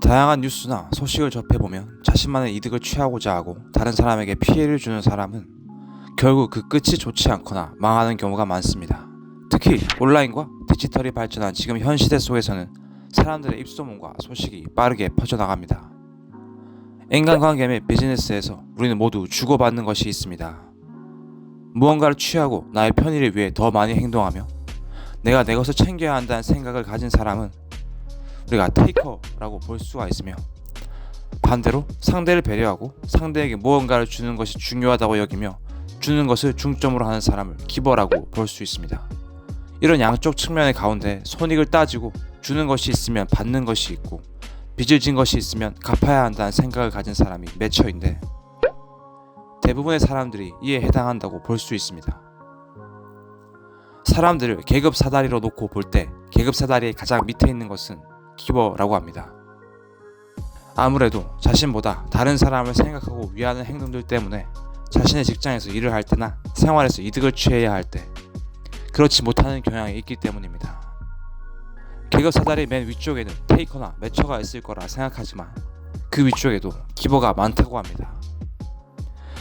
다양한 뉴스나 소식을 접해보면 자신만의 이득을 취하고자 하고 다른 사람에게 피해를 주는 사람은 결국 그 끝이 좋지 않거나 망하는 경우가 많습니다. 특히 온라인과 디지털이 발전한 지금 현 시대 속에서는 사람들의 입소문과 소식이 빠르게 퍼져나갑니다. 인간관계 및 비즈니스에서 우리는 모두 주고받는 것이 있습니다. 무언가를 취하고 나의 편의를 위해 더 많이 행동하며 내가 내 것을 챙겨야 한다는 생각을 가진 사람은 우리가 테이커라고 볼 수가 있으며, 반대로 상대를 배려하고 상대에게 무언가를 주는 것이 중요하다고 여기며 주는 것을 중점으로 하는 사람을 기버라고 볼 수 있습니다. 이런 양쪽 측면의 가운데 손익을 따지고 주는 것이 있으면 받는 것이 있고 빚을 진 것이 있으면 갚아야 한다는 생각을 가진 사람이 매처인데, 대부분의 사람들이 이에 해당한다고 볼 수 있습니다. 사람들을 계급 사다리로 놓고 볼 때 계급 사다리의 가장 밑에 있는 것은 기버라고 합니다. 아무래도 자신보다 다른 사람을 생각하고 위하는 행동들 때문에 자신의 직장에서 일을 할 때나 생활에서 이득을 취해야 할 때 그렇지 못하는 경향이 있기 때문입니다. 계급 사다리 맨 위쪽에는 테이커나 매처가 있을 거라 생각하지만 그 위쪽에도 기버가 많다고 합니다.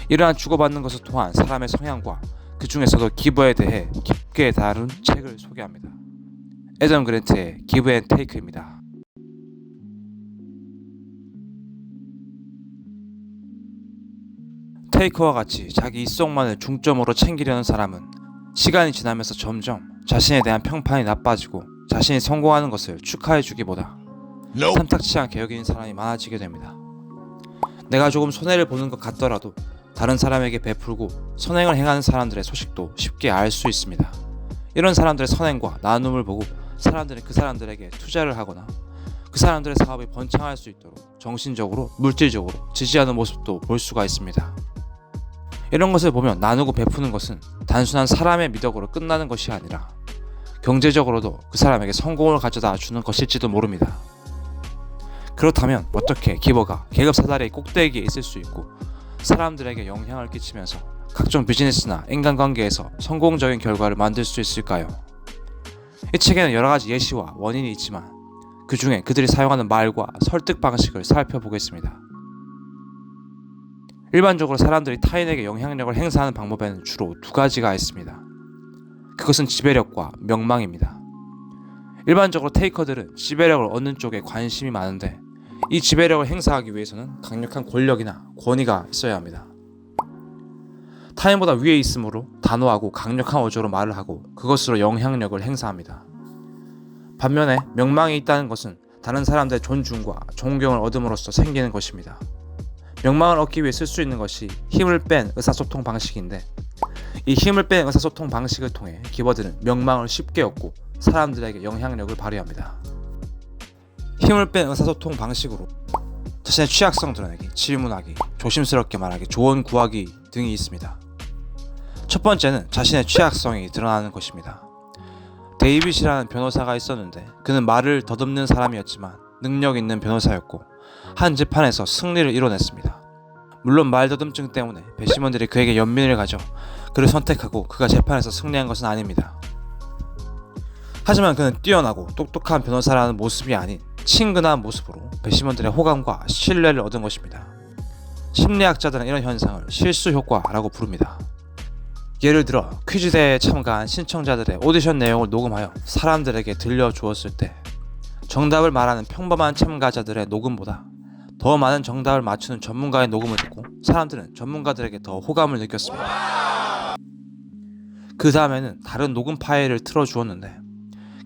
이러한 주고받는 것을 통한 사람의 성향과 그 중에서도 기버에 대해 깊게 다룬 책을 소개합니다. 애덤 그랜트의 기브 앤 테이크입니다. 테이커와 같이 자기 입속만을 중점으로 챙기려는 사람은 시간이 지나면서 점점 자신에 대한 평판이 나빠지고 자신이 성공하는 것을 축하해주기보다 탐탁치 않게 여기는 사람이 많아지게 됩니다. 내가 조금 손해를 보는 것 같더라도 다른 사람에게 베풀고 선행을 행하는 사람들의 소식도 쉽게 알 수 있습니다. 이런 사람들의 선행과 나눔을 보고 사람들은 그 사람들에게 투자를 하거나 그 사람들의 사업이 번창할 수 있도록 정신적으로, 물질적으로 지지하는 모습도 볼 수가 있습니다. 이런 것을 보면 나누고 베푸는 것은 단순한 사람의 미덕으로 끝나는 것이 아니라 경제적으로도 그 사람에게 성공을 가져다 주는 것일지도 모릅니다. 그렇다면 어떻게 기버가 계급 사다리의 꼭대기에 있을 수 있고 사람들에게 영향을 끼치면서 각종 비즈니스나 인간관계에서 성공적인 결과를 만들 수 있을까요? 이 책에는 여러 가지 예시와 원인이 있지만 그 중에 그들이 사용하는 말과 설득 방식을 살펴보겠습니다. 일반적으로 사람들이 타인에게 영향력을 행사하는 방법에는 주로 두 가지가 있습니다. 그것은 지배력과 명망입니다. 일반적으로 테이커들은 지배력을 얻는 쪽에 관심이 많은데 이 지배력을 행사하기 위해서는 강력한 권력이나 권위가 있어야 합니다. 타인보다 위에 있으므로 단호하고 강력한 어조로 말을 하고 그것으로 영향력을 행사합니다. 반면에 명망이 있다는 것은 다른 사람들의 존중과 존경을 얻음으로써 생기는 것입니다. 명망을 얻기 위해 쓸 수 있는 것이 힘을 뺀 의사소통 방식인데, 이 힘을 뺀 의사소통 방식을 통해 기버들은 명망을 쉽게 얻고 사람들에게 영향력을 발휘합니다. 힘을 뺀 의사소통 방식으로 자신의 취약성 드러내기, 질문하기, 조심스럽게 말하기, 조언 구하기 등이 있습니다. 첫 번째는 자신의 취약성이 드러나는 것입니다. 데이빗이라는 변호사가 있었는데 그는 말을 더듬는 사람이었지만 능력 있는 변호사였고 한 재판에서 승리를 이뤄냈습니다. 물론 말더듬증 때문에 배심원들이 그에게 연민을 가져 그를 선택하고 그가 재판에서 승리한 것은 아닙니다. 하지만 그는 뛰어나고 똑똑한 변호사라는 모습이 아닌 친근한 모습으로 배심원들의 호감과 신뢰를 얻은 것입니다. 심리학자들은 이런 현상을 실수 효과라고 부릅니다. 예를 들어 퀴즈 대회에 참가한 신청자들의 오디션 내용을 녹음하여 사람들에게 들려주었을 때 정답을 말하는 평범한 참가자들의 녹음보다 더 많은 정답을 맞추는 전문가의 녹음을 듣고 사람들은 전문가들에게 더 호감을 느꼈습니다. 그 다음에는 다른 녹음 파일을 틀어주었는데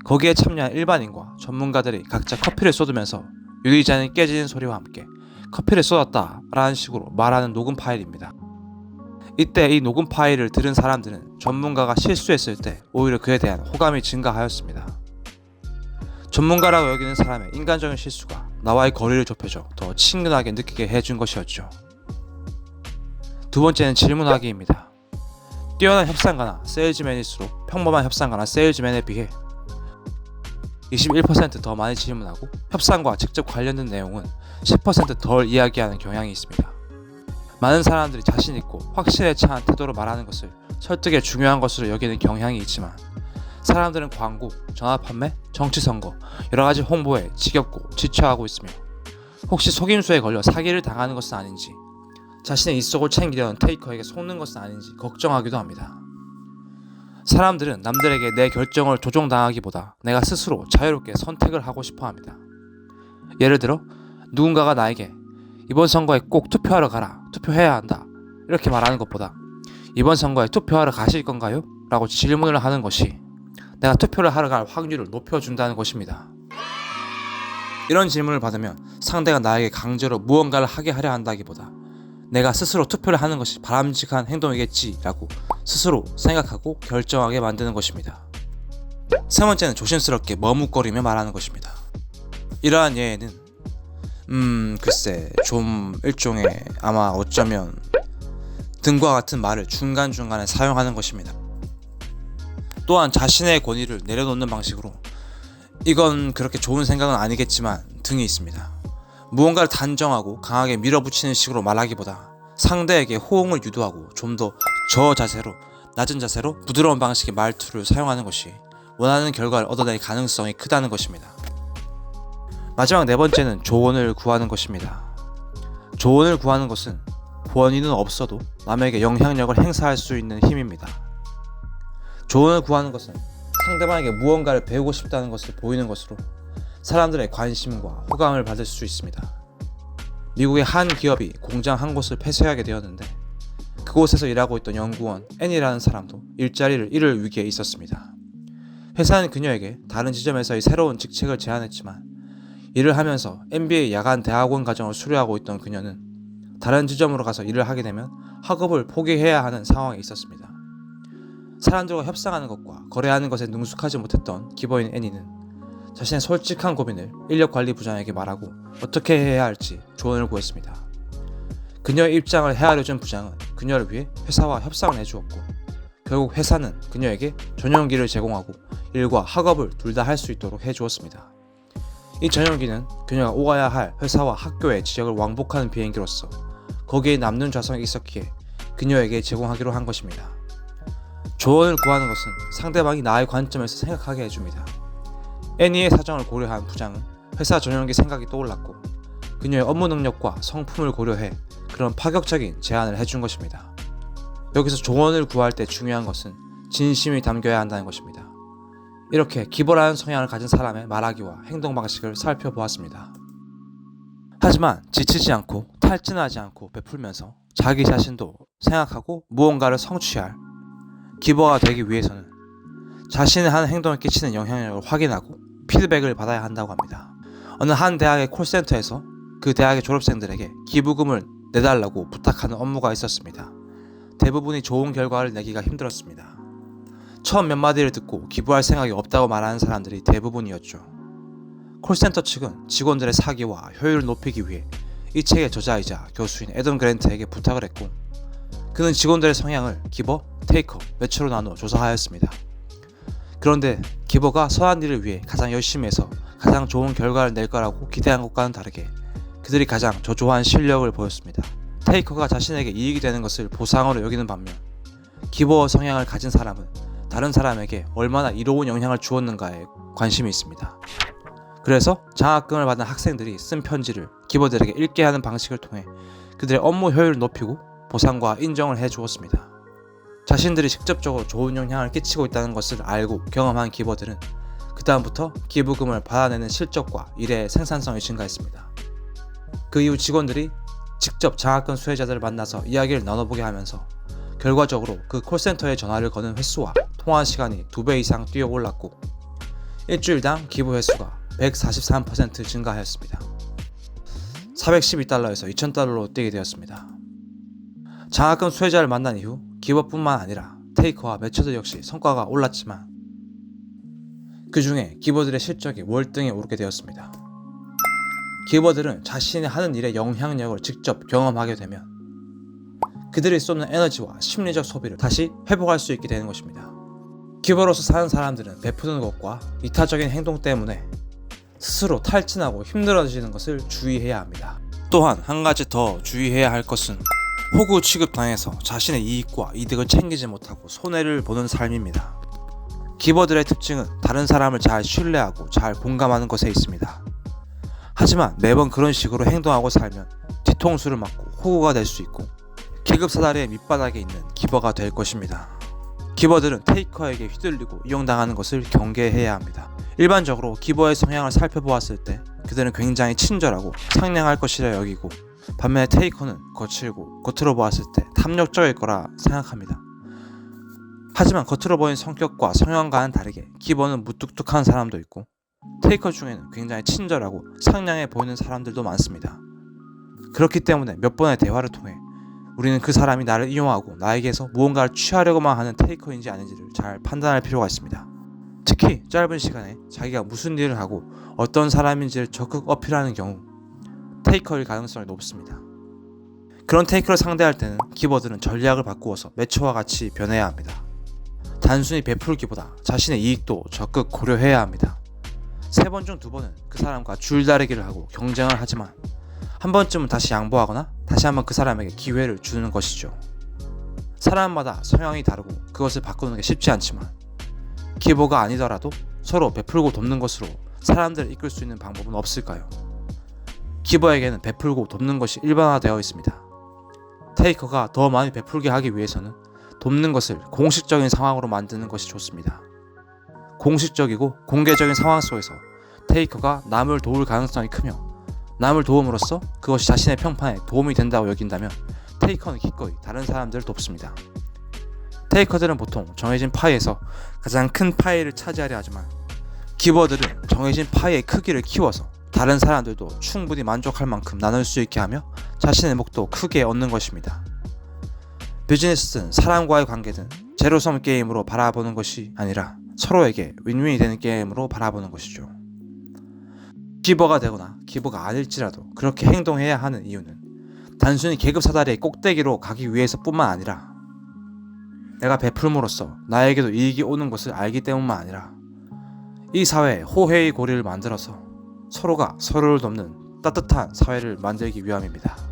거기에 참여한 일반인과 전문가들이 각자 커피를 쏟으면서 유리잔이 깨지는 소리와 함께 커피를 쏟았다 라는 식으로 말하는 녹음 파일입니다. 이때 이 녹음 파일을 들은 사람들은 전문가가 실수했을 때 오히려 그에 대한 호감이 증가하였습니다. 전문가라고 여기는 사람의 인간적인 실수가 나와의 거리를 좁혀줘 더 친근하게 느끼게 해준 것이었죠. 두 번째는 질문하기입니다. 뛰어난 협상가나 세일즈맨일수록 평범한 협상가나 세일즈맨에 비해 21% 더 많이 질문하고 협상과 직접 관련된 내용은 10% 덜 이야기하는 경향이 있습니다. 많은 사람들이 자신있고 확신에 찬 태도로 말하는 것을 설득에 중요한 것으로 여기는 경향이 있지만 사람들은 광고, 전화판매, 정치선거, 여러가지 홍보에 지겹고 지쳐하고 있으며 혹시 속임수에 걸려 사기를 당하는 것은 아닌지, 자신의 입속을 챙기려는 테이커에게 속는 것은 아닌지 걱정하기도 합니다. 사람들은 남들에게 내 결정을 조종당하기보다 내가 스스로 자유롭게 선택을 하고 싶어 합니다. 예를 들어 누군가가 나에게 이번 선거에 꼭 투표하러 가라, 투표해야 한다, 이렇게 말하는 것보다 이번 선거에 투표하러 가실 건가요? 라고 질문을 하는 것이 내가 투표를 하러 갈 확률을 높여준다는 것입니다. 이런 질문을 받으면 상대가 나에게 강제로 무언가를 하게 하려 한다기보다 내가 스스로 투표를 하는 것이 바람직한 행동이겠지라고 스스로 생각하고 결정하게 만드는 것입니다. 세 번째는 조심스럽게 머뭇거리며 말하는 것입니다. 이러한 예에는 글쎄 좀 일종의 아마 어쩌면 등과 같은 말을 중간중간에 사용하는 것입니다. 또한 자신의 권위를 내려놓는 방식으로 이건 그렇게 좋은 생각은 아니겠지만 등이 있습니다. 무언가를 단정하고 강하게 밀어붙이는 식으로 말하기보다 상대에게 호응을 유도하고 좀 더 저자세로, 낮은 자세로 부드러운 방식의 말투를 사용하는 것이 원하는 결과를 얻어낼 가능성이 크다는 것입니다. 마지막 네 번째는 조언을 구하는 것입니다. 조언을 구하는 것은 권위는 없어도 남에게 영향력을 행사할 수 있는 힘입니다. 조언을 구하는 것은 상대방에게 무언가를 배우고 싶다는 것을 보이는 것으로 사람들의 관심과 호감을 받을 수 있습니다. 미국의 한 기업이 공장 한 곳을 폐쇄하게 되었는데 그곳에서 일하고 있던 연구원 앤이라는 사람도 일자리를 잃을 위기에 있었습니다. 회사는 그녀에게 다른 지점에서의 새로운 직책을 제안했지만 일을 하면서 MBA 야간 대학원 과정을 수료하고 있던 그녀는 다른 지점으로 가서 일을 하게 되면 학업을 포기해야 하는 상황에 있었습니다. 사람들과 협상하는 것과 거래하는 것에 능숙하지 못했던 기버인 애니는 자신의 솔직한 고민을 인력관리 부장에게 말하고 어떻게 해야 할지 조언을 구했습니다. 그녀의 입장을 헤아려준 부장은 그녀를 위해 회사와 협상을 해주었고 결국 회사는 그녀에게 전용기를 제공하고 일과 학업을 둘 다 할 수 있도록 해주었습니다. 이 전용기는 그녀가 오가야 할 회사와 학교의 지역을 왕복하는 비행기로서 거기에 남는 좌석이 있었기에 그녀에게 제공하기로 한 것입니다. 조언을 구하는 것은 상대방이 나의 관점에서 생각하게 해줍니다. 애니의 사정을 고려한 부장은 회사 전용기 생각이 떠올랐고 그녀의 업무 능력과 성품을 고려해 그런 파격적인 제안을 해준 것입니다. 여기서 조언을 구할 때 중요한 것은 진심이 담겨야 한다는 것입니다. 이렇게 기벌하는 성향을 가진 사람의 말하기와 행동 방식을 살펴보았습니다. 하지만 지치지 않고 탈진하지 않고 베풀면서 자기 자신도 생각하고 무언가를 성취할 기버가 되기 위해서는 자신의 하는 행동에 끼치는 영향력을 확인하고 피드백을 받아야 한다고 합니다. 어느 한 대학의 콜센터에서 그 대학의 졸업생들에게 기부금을 내달라고 부탁하는 업무가 있었습니다. 대부분이 좋은 결과를 내기가 힘들었습니다. 처음 몇 마디를 듣고 기부할 생각이 없다고 말하는 사람들이 대부분이었죠. 콜센터 측은 직원들의 사기와 효율을 높이기 위해 이 책의 저자이자 교수인 애덤 그랜트에게 부탁을 했고 그는 직원들의 성향을 기버, 테이커, 매체로 나누어 조사하였습니다. 그런데 기버가 선한 일을 위해 가장 열심히 해서 가장 좋은 결과를 낼 거라고 기대한 것과는 다르게 그들이 가장 저조한 실력을 보였습니다. 테이커가 자신에게 이익이 되는 것을 보상으로 여기는 반면 기버 성향을 가진 사람은 다른 사람에게 얼마나 이로운 영향을 주었는가에 관심이 있습니다. 그래서 장학금을 받은 학생들이 쓴 편지를 기버들에게 읽게 하는 방식을 통해 그들의 업무 효율을 높이고 보상과 인정을 해주었습니다. 자신들이 직접적으로 좋은 영향을 끼치고 있다는 것을 알고 경험한 기버들은 그 다음부터 기부금을 받아내는 실적과 일의 생산성이 증가했습니다. 그 이후 직원들이 직접 장학금 수혜자들을 만나서 이야기를 나눠보게 하면서 결과적으로 그 콜센터에 전화를 거는 횟수와 통화 시간이 2배 이상 뛰어 올랐고 일주일당 기부 횟수가 143% 증가하였습니다. 412달러에서 2000달러로 뛰게 되었습니다. 장학금 수혜자를 만난 이후 기버뿐만 아니라 테이커와 매처들 역시 성과가 올랐지만 그 중에 기버들의 실적이 월등히 오르게 되었습니다. 기버들은 자신이 하는 일의 영향력을 직접 경험하게 되면 그들이 쏟는 에너지와 심리적 소비를 다시 회복할 수 있게 되는 것입니다. 기버로서 사는 사람들은 베푸는 것과 이타적인 행동 때문에 스스로 탈진하고 힘들어지는 것을 주의해야 합니다. 또한 한 가지 더 주의해야 할 것은 호구 취급당해서 자신의 이익과 이득을 챙기지 못하고 손해를 보는 삶입니다. 기버들의 특징은 다른 사람을 잘 신뢰하고 잘 공감하는 것에 있습니다. 하지만 매번 그런 식으로 행동하고 살면 뒤통수를 맞고 호구가 될 수 있고 계급 사다리의 밑바닥에 있는 기버가 될 것입니다. 기버들은 테이커에게 휘둘리고 이용당하는 것을 경계해야 합니다. 일반적으로 기버의 성향을 살펴보았을 때 그들은 굉장히 친절하고 상냥할 것이라 여기고, 반면에 테이커는 거칠고 겉으로 보았을 때 탐욕적일 거라 생각합니다. 하지만 겉으로 보이는 성격과 성향과는 다르게 기버는 무뚝뚝한 사람도 있고, 테이커 중에는 굉장히 친절하고 상냥해 보이는 사람들도 많습니다. 그렇기 때문에 몇 번의 대화를 통해 우리는 그 사람이 나를 이용하고 나에게서 무언가를 취하려고만 하는 테이커인지 아닌지를 잘 판단할 필요가 있습니다. 특히 짧은 시간에 자기가 무슨 일을 하고 어떤 사람인지를 적극 어필하는 경우 테이커일 가능성이 높습니다. 그런 테이커를 상대할 때는 기버들은 전략을 바꾸어서 매초와 같이 변해야 합니다. 단순히 베풀기보다 자신의 이익도 적극 고려해야 합니다. 3번 중 2번은 그 사람과 줄다리기를 하고 경쟁을 하지만 한 번쯤은 다시 양보하거나 다시 한번 그 사람에게 기회를 주는 것이죠. 사람마다 성향이 다르고 그것을 바꾸는 게 쉽지 않지만 기버가 아니더라도 서로 베풀고 돕는 것으로 사람들을 이끌 수 있는 방법은 없을까요? 기버에게는 베풀고 돕는 것이 일반화되어 있습니다. 테이커가 더 많이 베풀게 하기 위해서는 돕는 것을 공식적인 상황으로 만드는 것이 좋습니다. 공식적이고 공개적인 상황 속에서 테이커가 남을 도울 가능성이 크며 남을 도움으로써 그것이 자신의 평판에 도움이 된다고 여긴다면 테이커는 기꺼이 다른 사람들을 돕습니다. 테이커들은 보통 정해진 파이에서 가장 큰 파이를 차지하려 하지만 기버들은 정해진 파이의 크기를 키워서 다른 사람들도 충분히 만족할 만큼 나눌 수 있게 하며 자신의 몫도 크게 얻는 것입니다. 비즈니스든 사람과의 관계든 제로섬 게임으로 바라보는 것이 아니라 서로에게 윈윈이 되는 게임으로 바라보는 것이죠. 기버가 되거나 기버가 아닐지라도 그렇게 행동해야 하는 이유는 단순히 계급 사다리의 꼭대기로 가기 위해서뿐만 아니라 내가 베풀므로써 나에게도 이익이 오는 것을 알기 때문만 아니라 이 사회에 호혜의 고리를 만들어서 서로가 서로를 돕는 따뜻한 사회를 만들기 위함입니다.